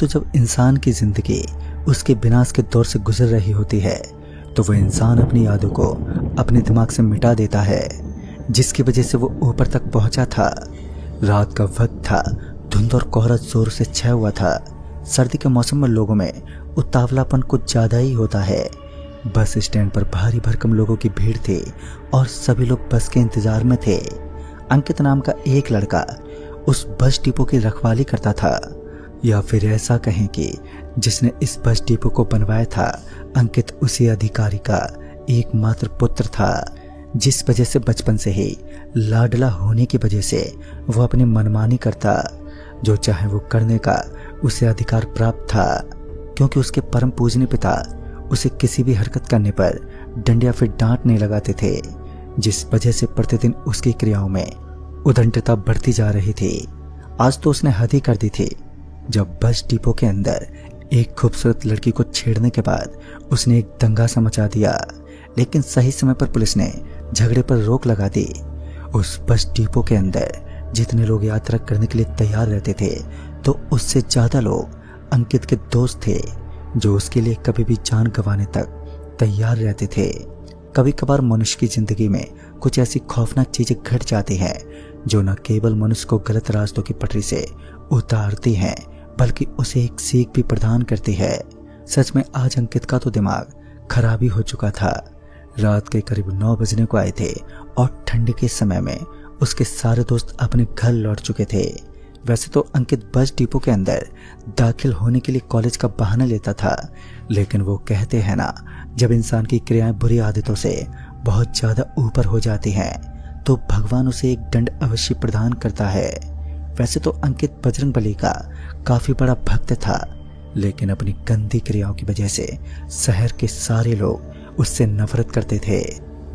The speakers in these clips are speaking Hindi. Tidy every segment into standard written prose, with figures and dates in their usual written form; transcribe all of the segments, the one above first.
दोस्तों, जब इंसान की जिंदगी उसके विनाश के दौर से गुजर रही होती है तो वह इंसान अपनी यादों को अपने दिमाग से मिटा देता है, जिसकी वजह से वो ऊपर तक पहुंचा था। रात का वक्त था, धुंध और कोहरा जोर से छाया हुआ था। सर्दी के मौसम में लोगों में उतावलापन कुछ ज्यादा ही होता है। बस स्टैंड पर भारी भरकम लोगों की भीड़ थी और सभी लोग बस के इंतजार में थे। अंकित नाम का एक लड़का उस बस डिपो की रखवाली करता था, या फिर ऐसा कहें कि जिसने इस बस डिपो को बनवाया था। अंकित उसी अधिकारी का एकमात्र पुत्र था, जिस वजह से बचपन से ही लाडला होने की वजह से वो अपनी मनमानी करता। जो चाहे वो करने का उसे अधिकार प्राप्त था, क्योंकि उसके परम पूजनीय पिता उसे किसी भी हरकत करने पर दंड या फिर डांट नहीं लगाते थे, जिस वजह से प्रतिदिन उसकी क्रियाओं में उद्दंडता बढ़ती जा रही थी। आज तो उसने हद ही कर दी थी, जब बस डिपो के अंदर एक खूबसूरत लड़की को छेड़ने के बाद उसने एक दंगा सा मचा दिया। लेकिन सही समय पर पुलिस ने झगड़े पर रोक लगा दी। उस बस डिपो के अंदर जितने लोग यात्रा करने के लिए तैयार रहते थे, तो उससे ज्यादा लोग अंकित के दोस्त थे, जो उसके लिए कभी भी जान गंवाने तक तैयार रहते थे। कभी कभार मनुष्य की जिंदगी में कुछ ऐसी खौफनाक चीजें घट जाती हैं जो न केवल मनुष्य को गलत रास्तों की पटरी से उतारती हैं, बल्कि उसे एक सीख भी प्रदान करती है। सच में आज अंकित का तो दिमाग खराब ही हो चुका था। रात के करीब 9 बजने को आए थे और ठंड के समय में उसके सारे दोस्त अपने घर लौट चुके थे। वैसे तो अंकित बस डिपो के अंदर दाखिल होने के लिए कॉलेज का बहाना लेता था, लेकिन वो कहते हैं ना, जब इंसान की क्रियाएं बुरी आदतों से बहुत ज्यादा ऊपर हो जाती हैं तो भगवान उसे एक दंड अवश्य प्रदान करता है। वैसे तो अंकित बजरंगबली का काफी बड़ा भक्त था, लेकिन अपनी गंदी क्रियाओं की वजह से शहर के सारे लोग उससे नफरत करते थे।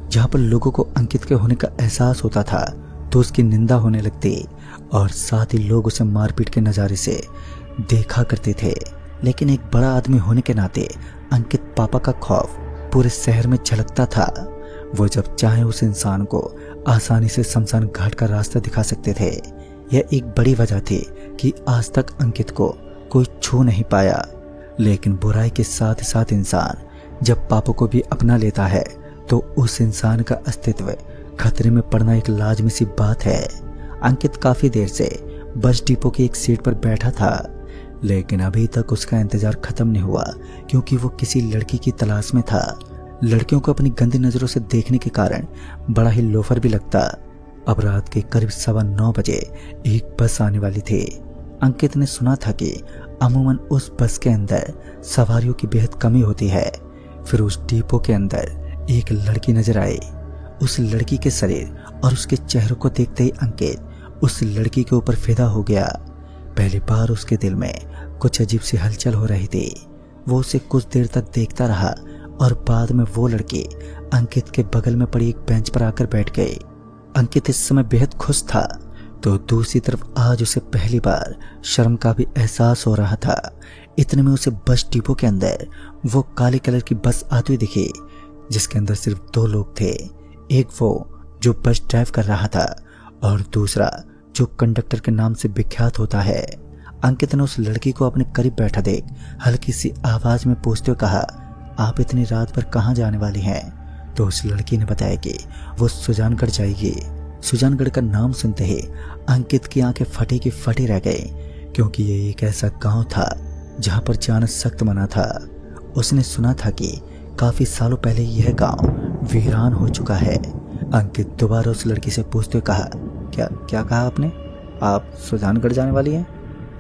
जहां पर लोगों को अंकित के होने का एहसास होता था तो उसकी निंदा होने लगती और साथ ही लोग उसे मारपीट के नजारे से देखा करते थे। लेकिन एक बड़ा आदमी होने के नाते अंकित पापा का खौफ पूरे शहर में झलकता था। वो जब चाहे उस इंसान को आसानी से शमशान घाट का रास्ता दिखा सकते थे। यह एक बड़ी वजह थी कि आज तक अंकित को कोई छू नहीं पाया। लेकिन बुराई के साथ साथ इंसान जब पापों को भी अपना लेता है तो उस इंसान का अस्तित्व खतरे में पड़ना एक लाजमी सी बात है। अंकित काफी देर से बस डिपो की एक सीट पर बैठा था, लेकिन अभी तक उसका इंतजार खत्म नहीं हुआ, क्योंकि वो किसी लड़की की तलाश में था। लड़कियों को अपनी गंदी नजरों से देखने के कारण बड़ा ही लोफर भी लगता। अब रात के करीब 9:15 बजे एक बस आने वाली थी। अंकित ने सुना था कि अमूमन उस बस के अंदर सवारियों की बेहद कमी होती है। फिर उस डिपो के अंदर एक लड़की नजर आई। उस लड़की के शरीर और उसके चेहरे को देखते ही अंकित उस लड़की के ऊपर फिदा हो गया। पहली बार उसके दिल में कुछ अजीब सी हलचल हो रही थी। वो उसे कुछ देर तक देखता रहा और बाद में वो लड़की अंकित के बगल में पड़ी एक बेंच पर आकर बैठ गई। अंकित इस समय बेहद खुश था, तो दूसरी तरफ आज उसे पहली बार शर्म का भी एहसास हो रहा था। इतने में उसे बस डिपो के अंदर वो काले कलर की बस आती हुई दिखी, जिसके अंदर सिर्फ 2 लोग थे। एक वो जो बस ड्राइव कर रहा था और दूसरा जो कंडक्टर के नाम से विख्यात होता है। अंकित ने उस लड़की को अपने करीब बैठा देख हल्की सी आवाज में पूछते हुए कहा, आप इतनी रात पर कहाँ जाने वाली हैं? तो उस लड़की ने बताया कि वो सुजानगढ़ जाएगी। सुजानगढ़ का नाम सुनते ही अंकित की आंखें फटी की फटी रह गई, क्योंकि ये एक ऐसा गांव था जहां पर जाना सख्त मना था। उसने सुना था कि काफी सालों पहले यह गांव वीरान हो चुका है। अंकित दोबारा उस लड़की से पूछते हुए कहा, क्या कहा आपने? आप सुजानगढ़ जाने वाली हैं?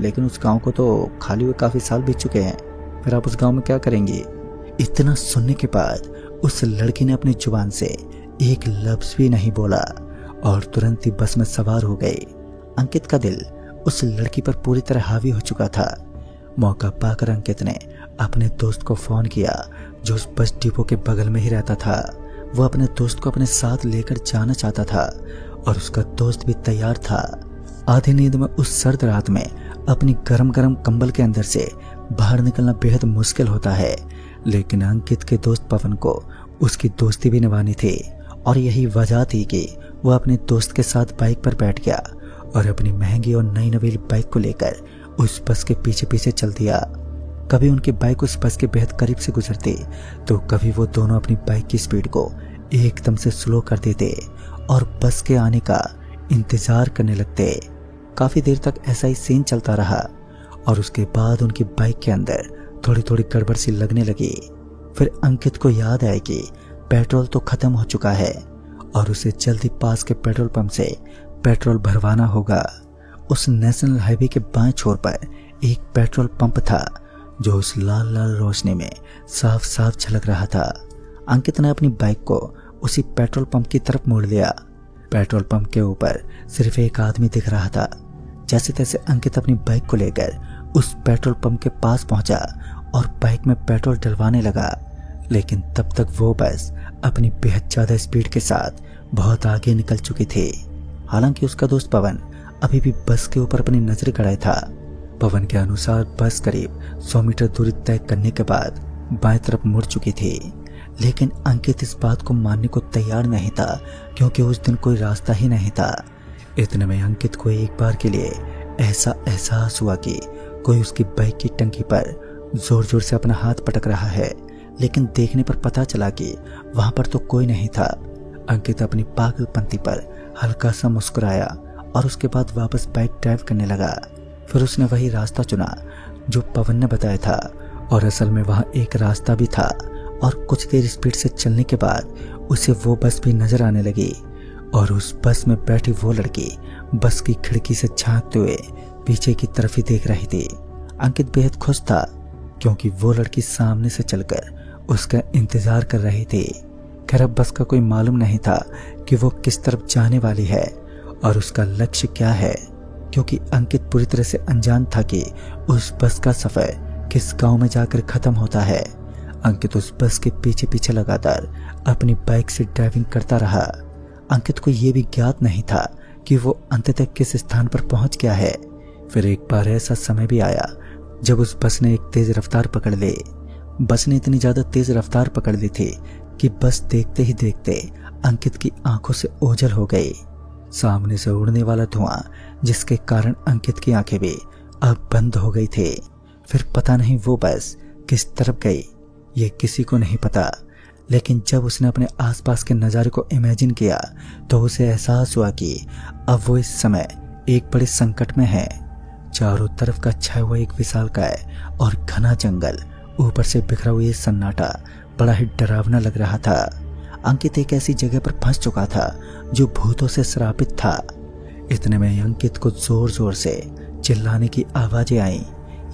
लेकिन उस गांव को तो खाली हुए काफी साल बीत चुके हैं, फिर आप उस गांव में क्या करेंगी? इतना सुनने के बाद उस लड़की ने अपनी जुबान से एक लफ्ज भी नहीं बोला और तुरंत ही बस में सवार हो गई। अंकित का दिल उस लड़की पर पूरी तरह हावी हो चुका था। मौका पाकर अंकित ने अपने दोस्त को फोन किया, जो उस बस डिपो के बगल में ही रहता था। वो अपने दोस्त को अपने साथ लेकर जाना चाहता था और उसका दोस्त भी तैयार था। आधी नींद में उस सर्द रात में अपनी गरम गरम कंबल के अंदर से बाहर निकलना बेहद मुश्किल होता है, लेकिन अंकित के दोस्त पवन को उसकी दोस्ती भी निभानी थी और यही वजह थी कि वो अपने दोस्त के साथ बाइक पर बैठ गया और अपनी महंगी और नई नवीन बाइक को लेकर उस बस के पीछे पीछे चल दिया। कभी उनकी बाइक उस बस के बेहद करीब से गुजरती तो कभी वो दोनों अपनी बाइक की स्पीड को एकदम से स्लो कर देते और बस के आने का इंतजार करने लगते। काफी देर तक ऐसा ही सीन चलता रहा और उसके बाद उनकी बाइक के अंदर थोड़ी थोड़ी गड़बड़ सी लगने लगी। फिर अंकित को याद आया कि पेट्रोल तो खत्म हो चुका है और उसे जल्दी पास के पेट्रोल पंप से पेट्रोल भरवाना होगा। उस नेशनल हाईवे के बाएं छोर पर एक पेट्रोल पंप था जो उस लाल लाल रोशनी में साफ साफ झलक रहा था। अंकित ने अपनी बाइक को उसी पेट्रोल पंप की तरफ मोड़ लिया। पेट्रोल पंप के ऊपर सिर्फ एक आदमी दिख रहा था। जैसे तैसे अंकित अपनी बाइक को लेकर उस पेट्रोल पंप के पास पहुंचा और बाइक में पेट्रोल डलवाने लगा। लेकिन तब तक वो बस अपनी बेहद ज्यादा स्पीड के साथ बहुत आगे निकल चुकी थी। हालांकि उसका दोस्त पवन अभी भी बस के ऊपर अपनी नजर गड़ाए था। पवन के अनुसार बस करीब 100 मीटर दूरी तय करने के बाद बाएं तरफ मुड़ चुकी थी। लेकिन अंकित इस बात को मानने को तैयार नहीं था क्योंकि उस दिन कोई रास्ता ही नहीं था। इतने में अंकित को एक बार के लिए ऐसा एहसास हुआ कि कोई उसकी बाइक की टंकी पर जोर जोर से अपना हाथ पटक रहा है। लेकिन देखने पर पता चला कि वहां पर तो कोई नहीं था। अंकित अपनी पागलपंती पर हल्का सा मुस्कुराया और उसके बाद वापस बाइक ड्राइव करने लगा। फिर उसने वही रास्ता चुना जो पवन ने बताया था और असल में वहां एक रास्ता भी था। और कुछ देर स्पीड से चलने के बाद उसे वो बस भी नजर आने लगी और उस बस में बैठी वो लड़की बस की खिड़की से झांकते हुए पीछे की तरफ ही देख रही थी। अंकित बेहद खुश था क्योंकि वो लड़की सामने से चलकर उसका इंतजार कर रही थी। खैर अब बस का कोई मालूम नहीं था कि वो किस तरफ जाने वाली है और उसका लक्ष्य क्या है, क्योंकि अंकित पूरी तरह से अनजान था कि उस बस का सफर किस गांव में जाकर खत्म होता है। अंकित उस बस के पीछे पीछे लगातार अपनी बाइक से ड्राइविंग करता रहा। अंकित को यह भी ज्ञात नहीं था कि वो अंततः किस स्थान पर पहुंच गया है। फिर एक बार ऐसा समय भी आया जब उस बस ने एक तेज रफ्तार पकड़ ली। बस ने इतनी ज्यादा तेज रफ्तार पकड़ ली थी कि बस देखते ही देखते अंकित की आंखों से ओझल हो गई। सामने से उड़ने वाला धुआं जिसके कारण अंकित की आंखें भी अब बंद हो गई थी। फिर पता नहीं वो बस किस तरफ गई, ये किसी को नहीं पता। लेकिन जब उसने अपने आसपास के नज़ारे को इमेजिन किया तो उसे एहसास हुआ कि अब वो इस समय एक बड़े संकट में है। चारों तरफ का छाया हुआ एक विशालकाय और घना जंगल, ऊपर से बिखरा हुआ ये सन्नाटा बड़ा ही डरावना लग रहा था। अंकित एक ऐसी जगह पर फंस चुका था जो भूतों से श्रापित था। इतने में अंकित को जोर जोर से चिल्लाने की आवाजें आईं।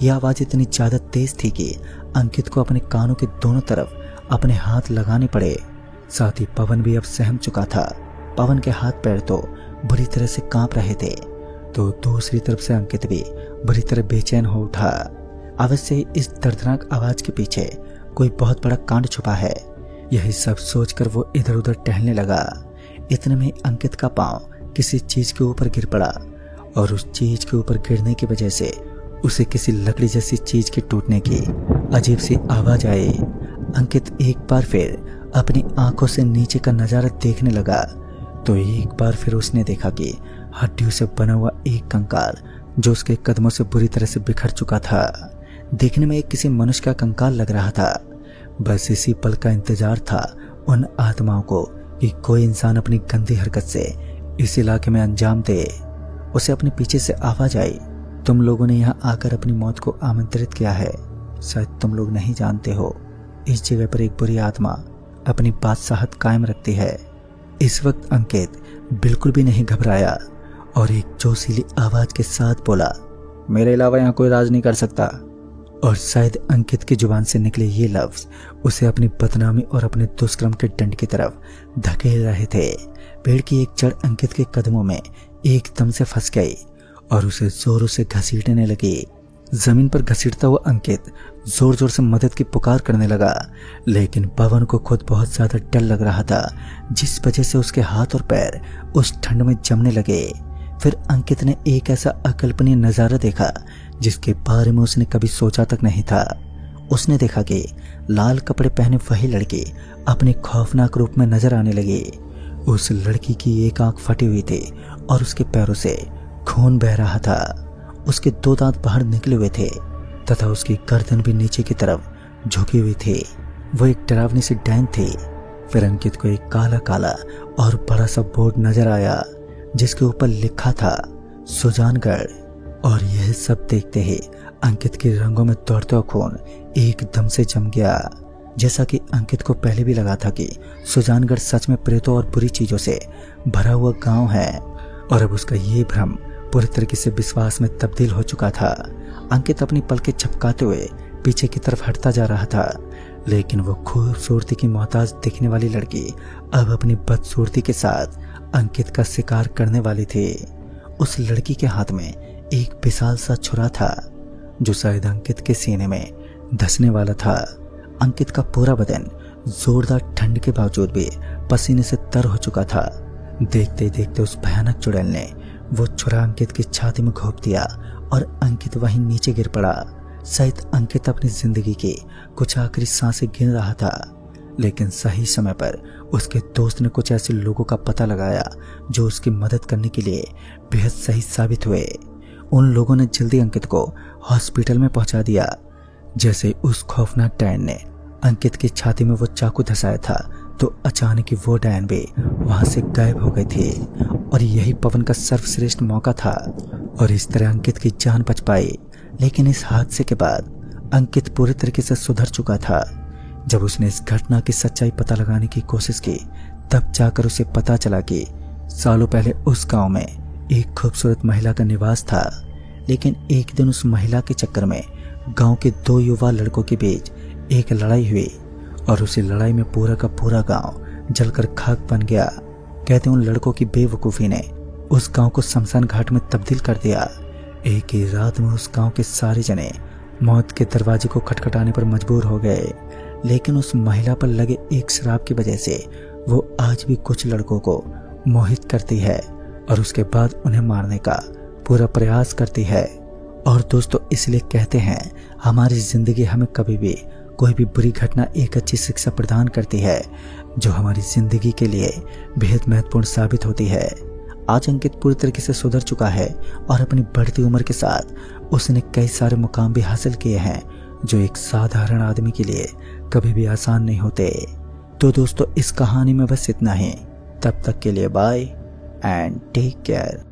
ये आवाज इतनी ज्यादा तेज थी कि अंकित को अपने कानों के दोनों तरफ अपने हाथ लगाने पड़े। साथ ही पवन भी अब सहम चुका था। पवन के हाथ पैर तो बुरी तरह से कांप रहे थे, तो दूसरी तरफ से अंकित भी बुरी तरह बेचैन हो उठा। अवश्य ही इस दर्दनाक आवाज के पीछे कोई बहुत बड़ा कांड छुपा है। यही सब सोचकर वो इधर उधर टहलने लगा। इतने में अंकित का पांव किसी चीज के ऊपर गिर पड़ा और उस चीज के ऊपर गिरने की वजह से उसे किसी लकड़ी जैसी चीज के टूटने की अजीब सी आवाज आई। अंकित एक बार फिर अपनी आंखों से नीचे का नजारा देखने लगा तो एक बार फिर उसने देखा कि हड्डियों से बना हुआ एक कंकाल जो उसके कदमों से बुरी तरह से बिखर चुका था। देखने में एक किसी मनुष्य का कंकाल लग रहा था। बस इसी पल का इंतजार था उन आत्माओं को कि कोई इंसान अपनी गंदी हरकत से इस इलाके में अंजाम दे। उसे अपने पीछे से आवाज आई, तुम लोगों ने यहाँ आकर अपनी मौत को आमंत्रित किया है। शायद तुम लोग नहीं जानते हो, इस जगह पर एक बुरी आत्मा अपनी बादशाहत कायम रखती है। इस वक्त अंकित बिल्कुल भी नहीं घबराया और एक जोशीली आवाज के साथ बोला, मेरे अलावा यहाँ कोई राज नहीं कर सकता। और शायद अंकित की जुबान से निकले ये लफ्ज उसे अपनी बदनामी और अपने दुष्कर्म के दंड की तरफ धकेल रहे थे। पेड़ की एक जड़ अंकित के कदमों में एकदम से फंस गई और उसे जोरों से घसीटने लगी। जमीन पर घसीटता हुआ अंकित जोर जोर से मदद की पुकार करने लगा, लेकिन पवन को खुद बहुत ज्यादा डर लग रहा था, जिस वजह से उसके हाथ और पैर उस ठंड में जमने लगे। फिर अंकित ने एक ऐसा अकल्पनीय नजारा देखा जिसके बारे में उसने कभी सोचा तक नहीं था। उसने देखा कि लाल कपड़े पहने वही लड़की अपने खौफनाक रूप में नजर आने लगी। उस लड़की की एक आंख फटी हुई थी और उसके पैरों से खून बह रहा था। उसके 2 दांत बाहर निकले हुए थे तथा उसकी गर्दन भी नीचे की तरफ झुकी हुई थी। वो एक डरावनी सी डैन थी। फिर अंकित को एक काला काला और बड़ा सा बोर्ड नजर आया जिसके ऊपर लिखा था सुजानगढ़। और यह सब देखते ही अंकित के रंगों में दौड़ता हुआ खून एकदम से जम गया। जैसा कि अंकित को पहले भी लगा था कि सुजानगढ़ सच में प्रेतों और बुरी चीजों से भरा हुआ गांव है, और अब उसका ये भ्रम पूरी तरीके से विश्वास में तब्दील हो चुका था। अंकित अपनी पलकें झपकाते हुए पीछे की तरफ हटता जा रहा था, लेकिन वो खूबसूरती की मोहताज दिखने वाली लड़की अब अपनी बदसूरती के साथ अंकित का शिकार करने वाली थी। उस लड़की के हाथ में एक विशाल सा छुरा था जो शायद अंकित के सीने में धंसने वाला था। अंकित का पूरा बदन जोरदार ठंड के बावजूद भी पसीने से तर हो चुका था। देखते देखते उस भयानक चुड़ैल ने वो छुरा अंकित की छाती में घोंप दिया और अंकित वहीं नीचे गिर पड़ा। शायद अंकित अपनी जिंदगी की कुछ आखिरी सांसें गिन रहा था, लेकिन सही समय पर उसके दोस्त ने कुछ ऐसे लोगों का पता लगाया जो उसकी मदद करने के लिए बेहद सही साबित हुए। उन लोगों ने जल्दी अंकित को हॉस्पिटल में पहुंचा दिया। जैसे उस खौफनाक डायन ने अंकित की छाती में वो चाकू धंसाया था तो अचानक ही वो डायन भी वहां से गायब हो गई थी, और यही पवन का सर्वश्रेष्ठ मौका था और इस तरह अंकित की जान बच पाई। लेकिन इस हादसे के बाद अंकित पूरी तरीके से सुधर चुका था। जब उसने इस घटना की सच्चाई पता लगाने की कोशिश की तब जाकर उसे पता चला कि सालों पहले उस गांव में एक खूबसूरत महिला का निवास था, लेकिन एक दिन उस महिला के चक्कर में गांव के 2 युवा लड़कों के बीच एक लड़ाई हुई और उसी लड़ाई में पूरा का पूरा गांव जलकर खाक बन गया। कहते उन लड़कों की बेवकूफ़ी ने उस गांव को शमशान घाट में तब्दील कर दिया। एक ही रात में उस गांव के सारे जने मौत के दरवाजे को खटखटाने पर मजबूर हो गए, लेकिन उस महिला पर लगे एक शराब की वजह से वो आज भी कुछ लड़कों को मोहित करती है और उसके बाद उन्हें मारने का पूरा प्रयास करती है। और दोस्तों, इसलिए कहते हैं हमारी जिंदगी हमें कभी भी कोई भी बुरी घटना एक अच्छी शिक्षा प्रदान करती है जो हमारी जिंदगी के लिए बेहद महत्वपूर्ण साबित होती है। आज अंकित पूरी तरीके से सुधर चुका है और अपनी बढ़ती उम्र के साथ उसने कई सारे मुकाम भी हासिल किए हैं जो एक साधारण आदमी के लिए कभी भी आसान नहीं होते। तो दोस्तों, इस कहानी में बस इतना ही। तब तक के लिए बाय एंड टेक केयर।